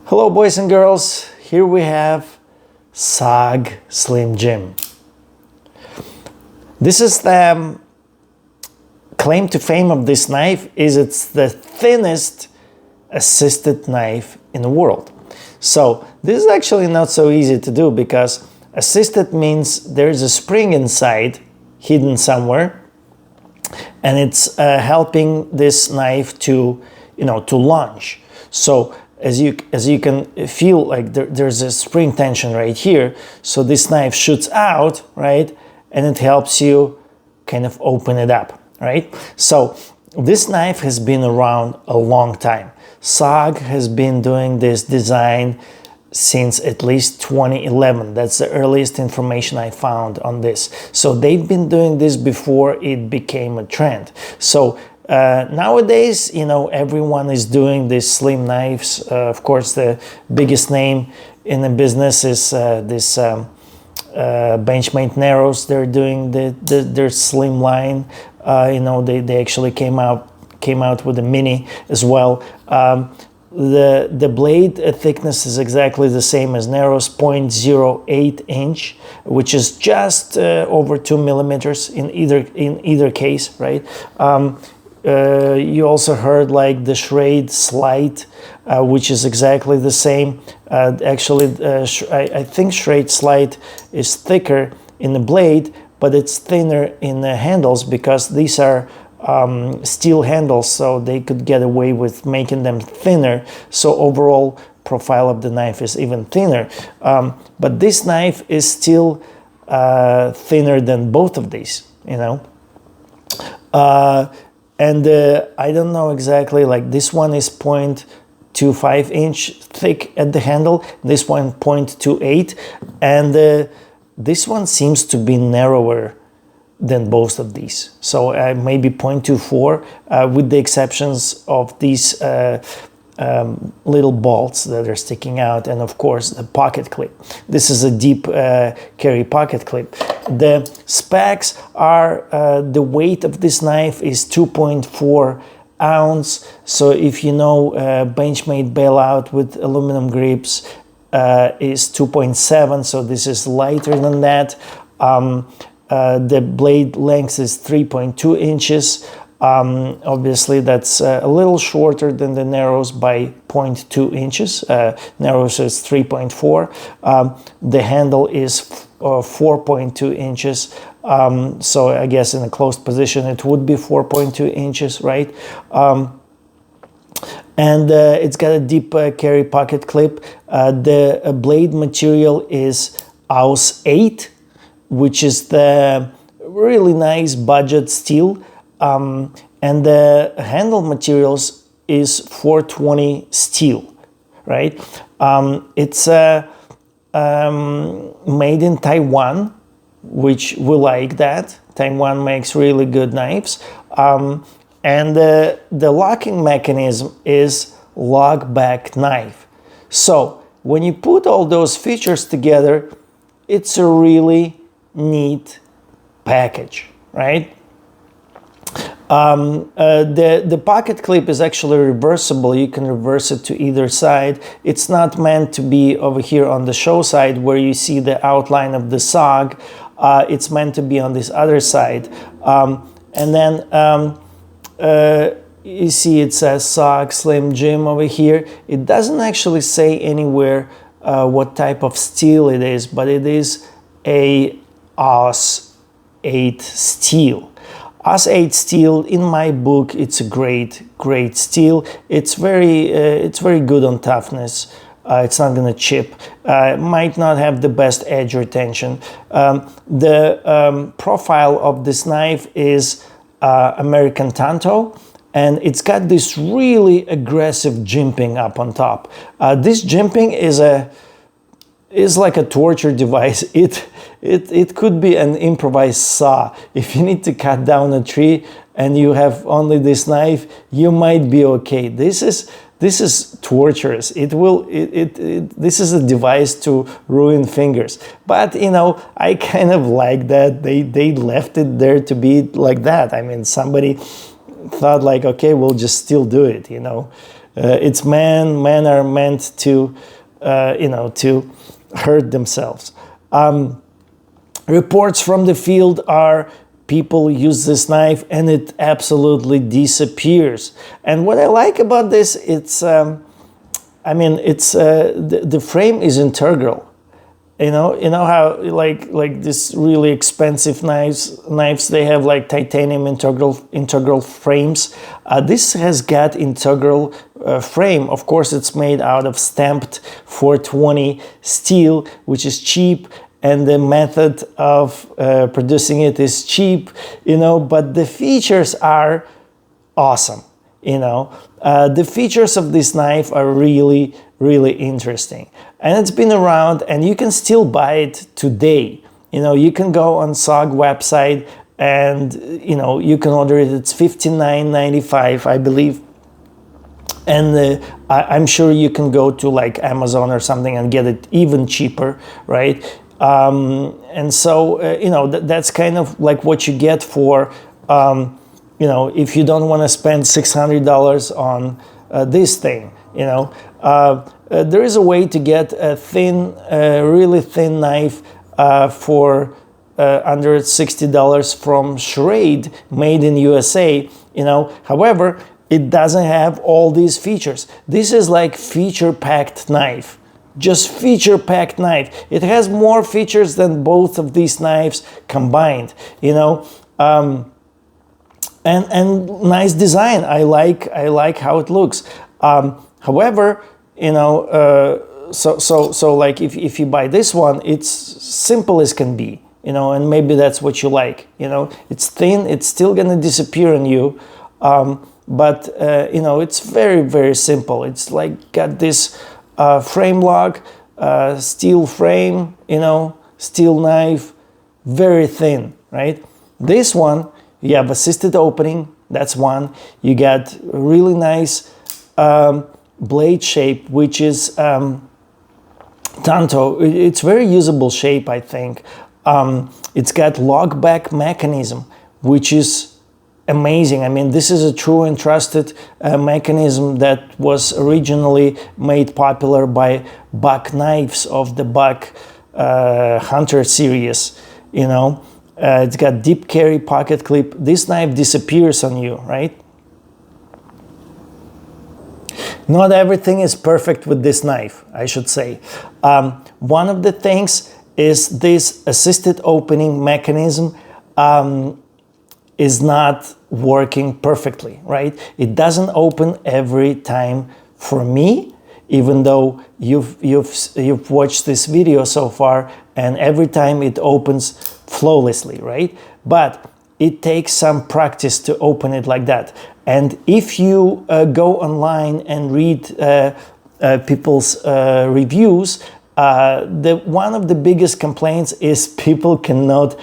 Hello boys and girls, here we have SOG Slim Jim. This is the claim to fame of this knife is it's the thinnest assisted knife in the world. So this is actually not so easy to do because assisted means there's a spring inside hidden somewhere and it's helping this knife to launch. So as you can feel, like there's a spring tension right here, so this knife shoots out, right, and it helps you kind of open it up, right? So this knife has been around a long time. SOG has been doing this design since at least 2011. That's the earliest information I found on this. So they've been doing this before it became a trend. So nowadays, everyone is doing these slim knives. Of course, the biggest name in the business is this Benchmade Narrows. They're doing their slim line. They actually came out with a mini as well. The blade thickness is exactly the same as Narrows, 0.08 inch, which is just over 2 millimeters in either case, right? You also heard like the Schrade Slide, which is exactly the same. Actually, I think Schrade Slide is thicker in the blade, but it's thinner in the handles because these are steel handles, so they could get away with making them thinner. So overall profile of the knife is even thinner. But this knife is still thinner than both of these, And I don't know exactly, like this one is 0.25 inch thick at the handle, this one 0.28, and this one seems to be narrower than both of these. So maybe 0.24 with the exceptions of these little bolts that are sticking out, and of course the pocket clip. This is a deep carry pocket clip. The specs are the weight of this knife is 2.4 ounce. So if you know Benchmade bailout with aluminum grips is 2.7, so this is lighter than that. The blade length is 3.2 inches. Obviously that's a little shorter than the Narrows by 0.2 inches. Narrows is 3.4. The handle is 4.2 inches. So I guess in a closed position it would be 4.2 inches, right? And it's got a deep carry pocket clip. The blade material is AUS 8, which is the really nice budget steel. And the handle materials is 420 steel, right? It's made in Taiwan, which we like that. Taiwan makes really good knives. And the locking mechanism is lock back knife. So when you put all those features together, it's a really neat package, right? The pocket clip is actually reversible. You can reverse it to either side. It's not meant to be over here on the show side where you see the outline of the SOG. It's meant to be on this other side. And then you see it says SOG Slim Jim over here. It doesn't actually say anywhere what type of steel it is, but it is a AUS 8 steel. AUS 8 steel, in my book, it's a great steel. It's very good on toughness. It's not gonna chip. Might not have the best edge or tension. The profile of this knife is American Tanto, and it's got this really aggressive jimping up on top. This jimping is like a torture device. It could be an improvised saw. If you need to cut down a tree and you have only this knife, you might be okay. This is torturous. This is a device to ruin fingers. But I kind of like that they left it there to be like that. I mean, somebody thought like, okay, we'll just still do it, It's men. Men are meant to, to hurt themselves. Reports from the field are people use this knife and it absolutely disappears. And what I like about this, it's, the frame is integral. You know how like this really expensive knives they have like titanium integral frames. This has got integral frame. Of course, it's made out of stamped 420 steel, which is cheap, and the method of producing it is cheap. But the features are awesome. The features of this knife are really, really interesting. And it's been around and you can still buy it today. You can go on SOG website and, you can order it. It's $59.95, I believe. And I'm sure you can go to like Amazon or something and get it even cheaper, right? And so, that's kind of like what you get for, if you don't want to spend $600 on this thing, there is a way to get a thin, really thin knife for under $60 from Schrade, made in USA. However, it doesn't have all these features. This is like feature-packed knife. Just feature-packed knife. It has more features than both of these knives combined. And nice design. I like how it looks. However, so like if you buy this one, it's simple as can be, and maybe that's what you like. It's thin, it's still gonna disappear on you, but it's very, very simple. It's like got this frame lock, steel frame, steel knife, very thin, right? This one, you have assisted opening, that's one. You got really nice blade shape, which is tanto. It's very usable shape, I think. It's got lock back mechanism, which is amazing. This is a true and trusted mechanism that was originally made popular by Buck Knives of the Buck Hunter series. It's got deep carry pocket clip. This knife disappears on you, right? Not everything is perfect with this knife, I should say. One of the things is this assisted opening mechanism is not working perfectly, right? It doesn't open every time for me, even though you've watched this video so far, and every time it opens flawlessly, right? But it takes some practice to open it like that. And if you go online and read people's reviews, one of the biggest complaints is people cannot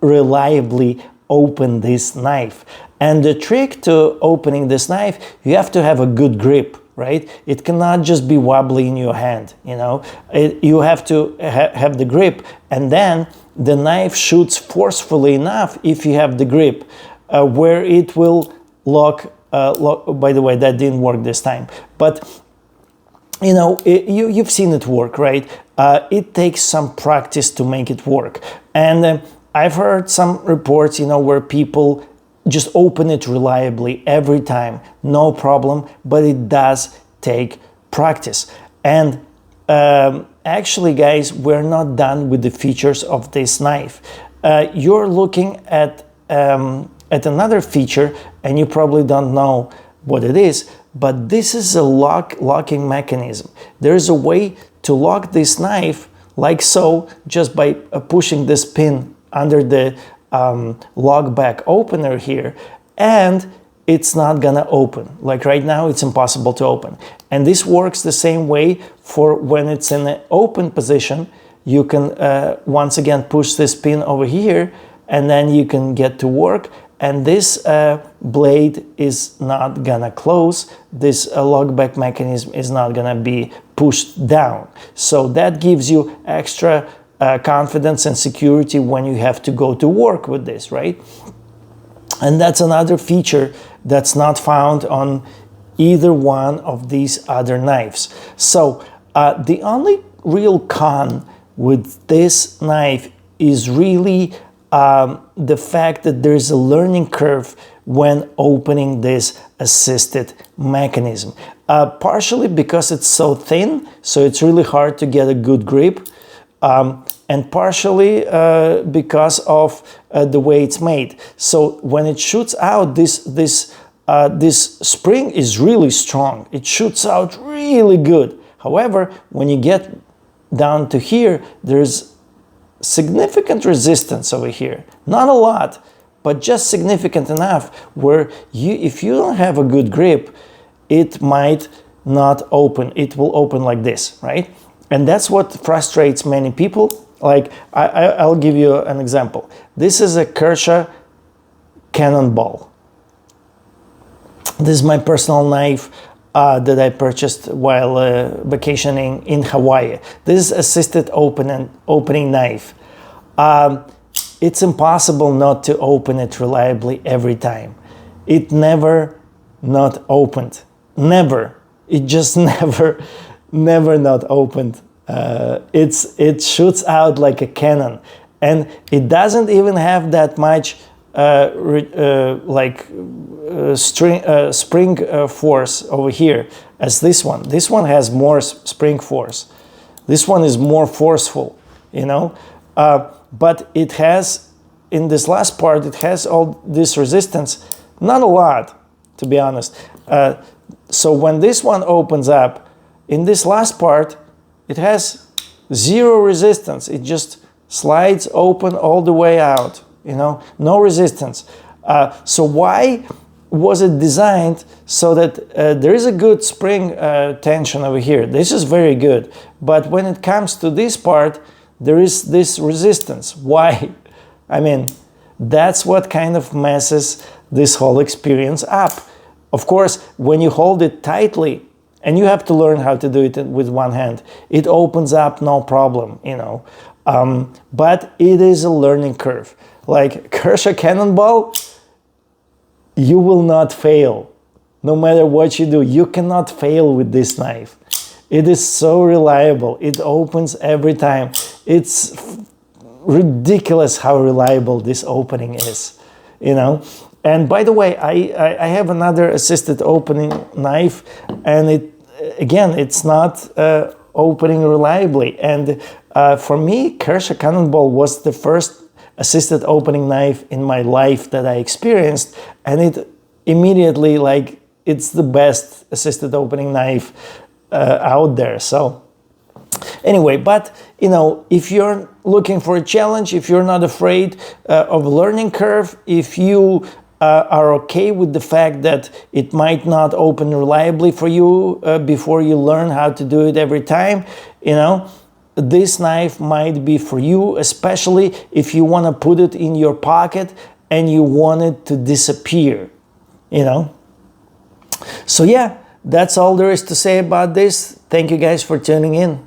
reliably open this knife. And the trick to opening this knife, you have to have a good grip, right? It cannot just be wobbly in your hand, you have to have the grip, and then the knife shoots forcefully enough if you have the grip, where it will lock. By the way, that didn't work this time, but you've seen it work, right? It takes some practice to make it work. And I've heard some reports, where people just open it reliably every time, no problem, but it does take practice. And actually, guys, we're not done with the features of this knife. You're looking at another feature, and you probably don't know what it is, but this is a locking mechanism. There's a way to lock this knife like so, just by pushing this pin under the lock back opener here, and it's not gonna open. Like right now, it's impossible to open. And this works the same way for when it's in an open position. You can once again push this pin over here, and then you can get to work. And this blade is not gonna close. This lock back mechanism is not gonna be pushed down. So that gives you extra confidence and security when you have to go to work with this, right? And that's another feature that's not found on either one of these other knives. So the only real con with this knife is really the fact that there's a learning curve when opening this assisted mechanism. Partially because it's so thin, so it's really hard to get a good grip, and partially because of the way it's made. So when it shoots out, this spring is really strong. It shoots out really good. However, when you get down to here, there's significant resistance over here. Not a lot, but just significant enough where if you don't have a good grip, it might not open. It will open like this, right? And that's what frustrates many people. Like, I'll give you an example. This is a Kershaw Cannonball. This is my personal knife that I purchased while vacationing in Hawaii. This is assisted opening knife. It's impossible not to open it reliably every time. It never not opened. Never. It just never not opened. It shoots out like a cannon, and it doesn't even have that much spring force over here as this one. This one has more spring force. This one is more forceful, you know. But it has, in this last part, it has all this resistance. Not a lot, to be honest. So when this one opens up, in this last part, it has zero resistance. It just slides open all the way out, you know, no resistance. So why was it designed so that there is a good spring tension over here? This is very good. But when it comes to this part, there is this resistance. Why? I mean, that's what kind of messes this whole experience up. Of course, when you hold it tightly, and you have to learn how to do it with one hand, it opens up no problem, you know. But it is a learning curve. Like Kershaw Cannonball, you will not fail. No matter what you do, you cannot fail with this knife. It is so reliable. It opens every time. It's ridiculous how reliable this opening is, you know. And by the way, I have another assisted opening knife, and it's not opening reliably. And for me, Kershaw Cannonball was the first assisted opening knife in my life that I experienced, and it immediately, like, it's the best assisted opening knife out there. So anyway, but you know, if you're looking for a challenge, if you're not afraid of a learning curve, if you are okay with the fact that it might not open reliably for you before you learn how to do it every time, you know, this knife might be for you, especially if you want to put it in your pocket and you want it to disappear, you know. So yeah, that's all there is to say about this. Thank you guys for tuning in.